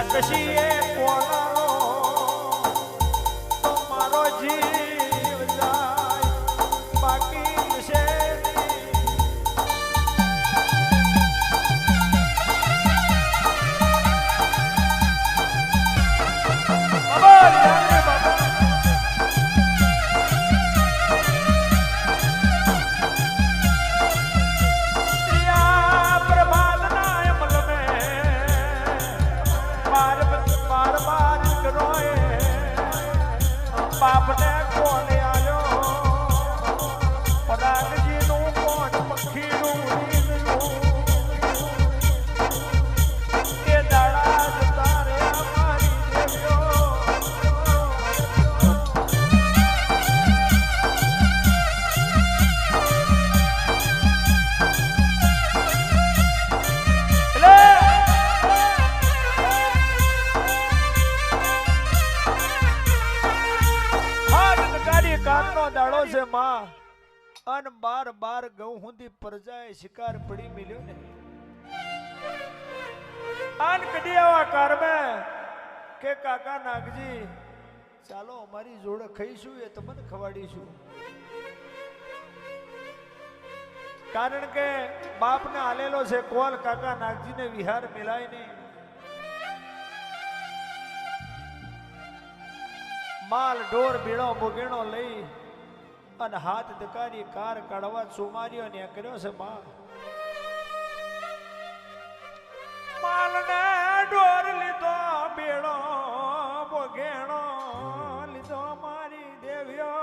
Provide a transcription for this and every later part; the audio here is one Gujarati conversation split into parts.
કશીએ કોલારો તો મારો જીવ જાય બાકી છે બાપને કોને આલ્યો પરાગજી નું કોણ પખીનું એ દાડા જતા રે મારી દેવ્યો દાડો છે માં અન બાર બાર ગૌ હુંદી પરજાએ શિકાર પડી મિલ્યો ને આન કદી આવા કારમે કે કાકા નાગજી ચાલો અમારી જોડે ખાઈશું એ તમને ખવાડીશું કારણ કે બાપને આલેલો છે કોલ કાકા નાગજીને વિહાર મિલાય નહીં માલ ઢોર ભીડો બોગેણો લઈ અને હાથ ધકારી કાર કાઢવા સુમાર્યો ને કર્યો છે માલ ને ઢોર લીધો ભીડો બોગેણો લીધો મારી દેવ્યો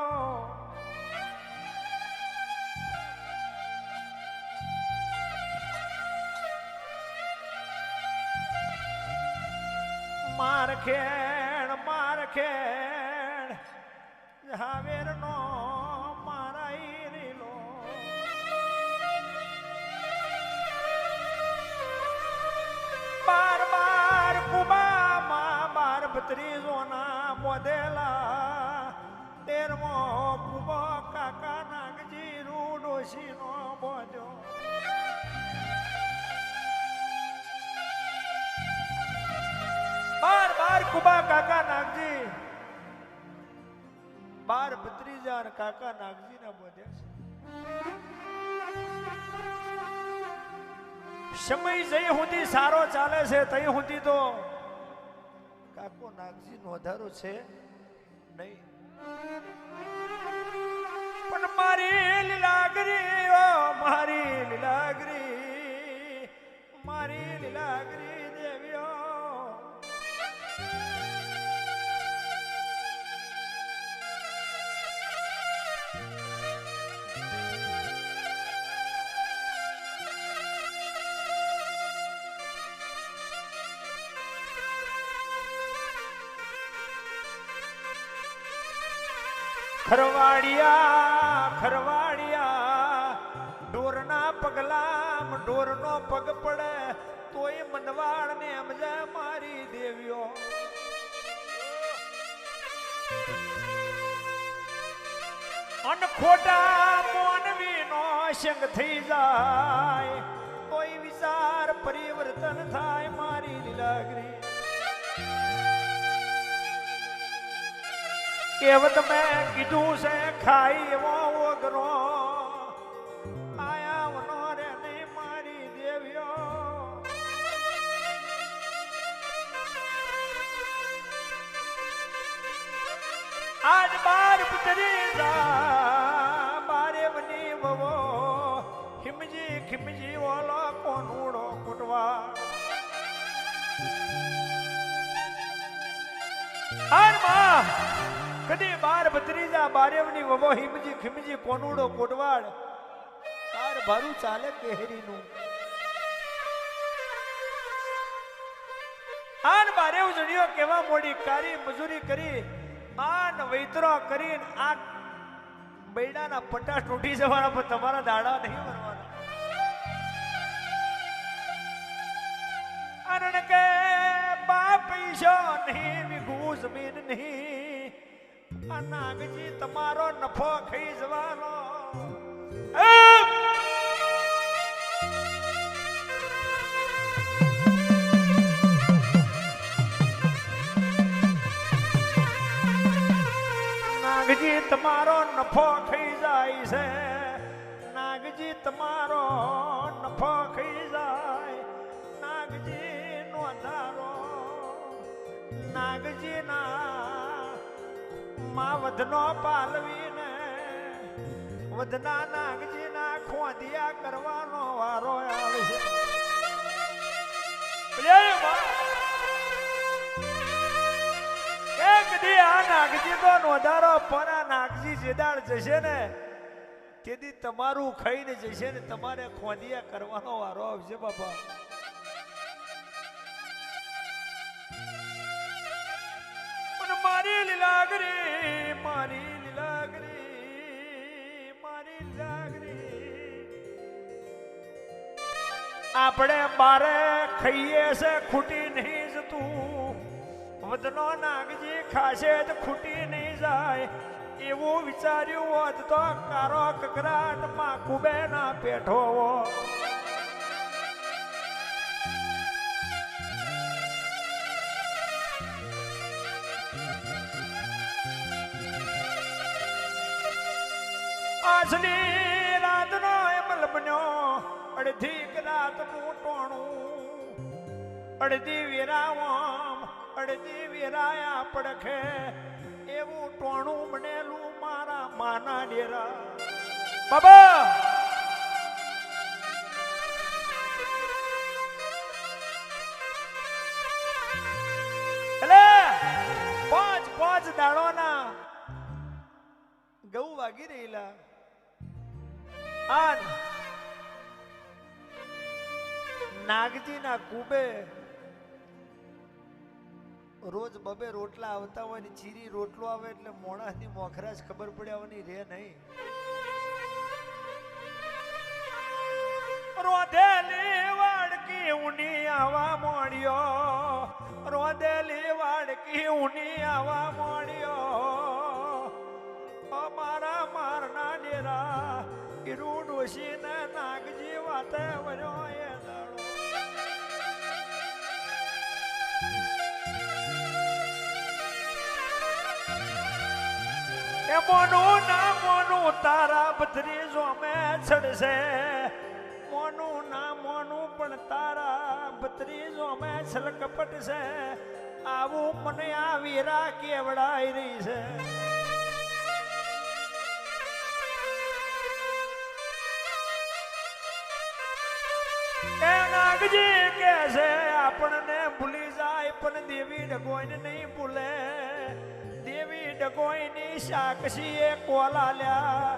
માર ખેણ હાવેર નો મારાઈ રીલો બાર બાર કુબામાં બાર ભત્રીજો ના મોદેલા 13મો કુબો કાકા નાગજી રૂડોશી નો બોધ્યો બાર બાર કુબા કાકા નાગજી બાર ભત્રીજા કાકા નાગજી ના બોધ્યા છે સમય જઈ સુધી સારો ચાલે છે તઈ સુધી તો કાકો નાગજી નો વધારો છે નહીં પણ મારી લીલાગરી ઓ મારી લીલાગરી દેવીઓ ખરવાડિયા ઢોરના પગલામ ઢોરનો પગ પડે તોય મનવાળ ને સમજે મારી દેવીઓ અન ખોટા મોનવી નો સંગ થઈ જાય કોઈ વિચાર પરિવર્તન થાય મારી લીલાગરી કેવત મેં કીધું છે ખાઈ એવો ઓગરો આયા વનો રે નહીં મારી દેવીઓ આજ બાર પુતરી જા બારે વની વવો ખિમજી ઓલો કોનુડો કુટવા આર માં કદી બાર ભત્રીજા બારેવની વવો હિમજી ખિમજી કોનુડો કોટવાડ તાર ભારું ચાલે કેહરીનું આન બારેવ જણિયો કેવા મોડી કારી મજૂરી કરી આન વૈતરો કરીને આ બૈડાના પટ્ટા તૂટી જવાના પણ તમારા દાડા નહીં ભરવાના અરણ કે બાપ ઈશો નહીં વિઘુ જમીન નહીં આ નાગજી તમારો નફો ખાઈ જવાનો તમારો નફો ખાઈ જાય છે, નાગજી તમારો નફો ખાઈ જાય, નાગજી નો ધારો, નાગજી ના માં વધનો પાલવીને વધના નાગજી ના ખોદિયા કરવાનો વારો આવે છે. કદી આ નાગજી તો નોધારો પણ આ નાગજી જેદાળ જશે ને તેથી તમારું ખાઈને જશે ને તમારે ખોદિયા કરવાનો વારો આવશે બાપા. પણ મારી લીલાગરી, મારી લીલાગરી, મારી લીલાગરી આપણે બારે ખાઈએ છે ખૂટી નહીં જતું, વધનો નાગજી ખાશે તો ખૂટી નહીં જાય એવું વિચાર્યું હોત તો કારો કકરાટ માં કુબે ના પેઠો. આજની રાતનો એમલ બન્યો અડધી રાત નું ટોણું, અડધી વેરાવામ અડધી વેરાયા પડખે એવું ટોણું બનેલું મારા માના ડેરા. બાબા એટલે પાંચ દાડોના ગૌ વાગી રહેલા આન નાગજી ના કુબે રોજ બબે રોટલા આવતા હોય ને ચીરી રોટલો આવે એટલે મોણાની મોખરાજ ખબર પડ્યાવાની રે નહીં. રોધેલી વાડકી ઊની આવા મોડ્યો, રોધેલી વાડકી ઊની આવા મોડ્યો, અમારા મારના ડેરા ઈરુ ડોશી ને નાગજી વાતે વર્યો એ દાડો. એ મોનું ના મોનું તારા ભત્રીજો મેં છડશે, મોનું ના મોનું પણ તારા ભત્રીજો મેં છલકપટ છે, આવું મને આ વીરા કેવડાઈ રહી છે. એ નાગજી કે છે આપણને ભૂલી જાય પણ દેવી ડગોઈને નહીં ભૂલે, દેવી ડગોઈની સાક્ષી એ કોલાલ્યા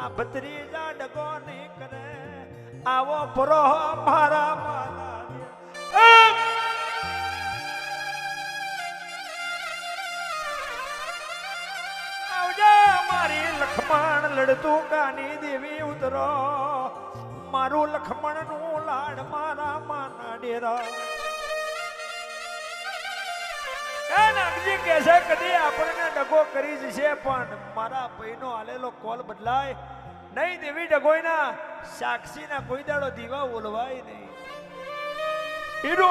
આ ભત્રીજા ડગો નહીં કરે, આવો પરો મારા મારા. આવજે મારી લખમણ લડતું કાની દેવી ઉતરો, મારું લખમણ નું લાડ મારા માના ડેરા. નાગજી કે છે કદી આપણને ડગો કરી જશે પણ મારા ભાઈનો હાલેલો કોલ બદલાય નહીં, દેવી ડગોઈના સાક્ષી ના કોઈ દાડો દીવા ઓલવાય નહીં. હીરો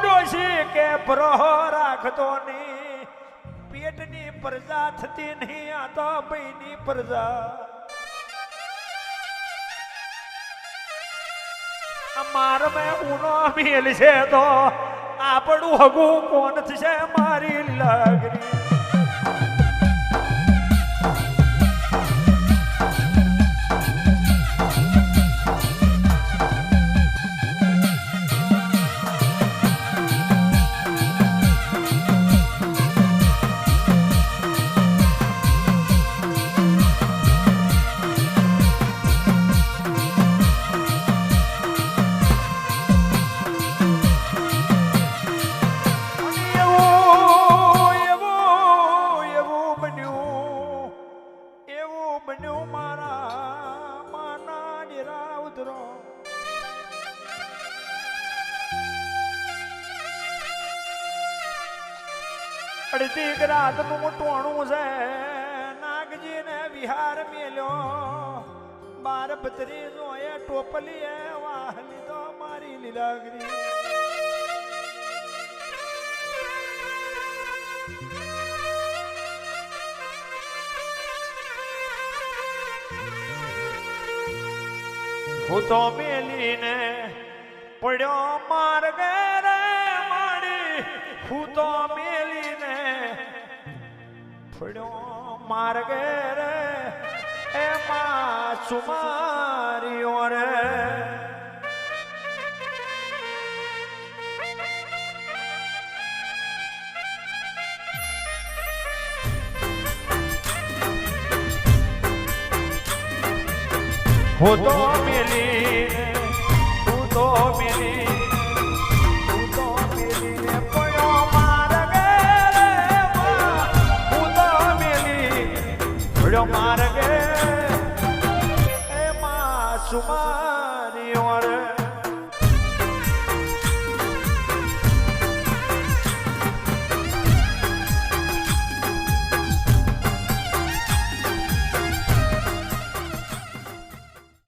ડોશી કે પ્રહો રાખતો નહીં, પેટની પ્રજા થતી નહીં, આ તો ભાઈની પ્રજા. માર મેં ઉનો મેલ છે તો આપણું હગું કોણ થશે મારી લાગરી. અડધી રાત નું ટોણું છે, નાગજી ને વિહાર મેલ્યો, બાર ભત્રીજો એ ટોપલી એ વાહ લીધો મારી લીલાગરી. હું તો મેલીને પડ્યો માર્ગે રે માડી હું તો મેલીને પડ્યો માર્ગે રે એમાં સુમારીઓ રે હું તો મેલી તું તો મેલી ને પડ્યો માર્ગે રે હું તો મેલી પડ્યો માર્ગે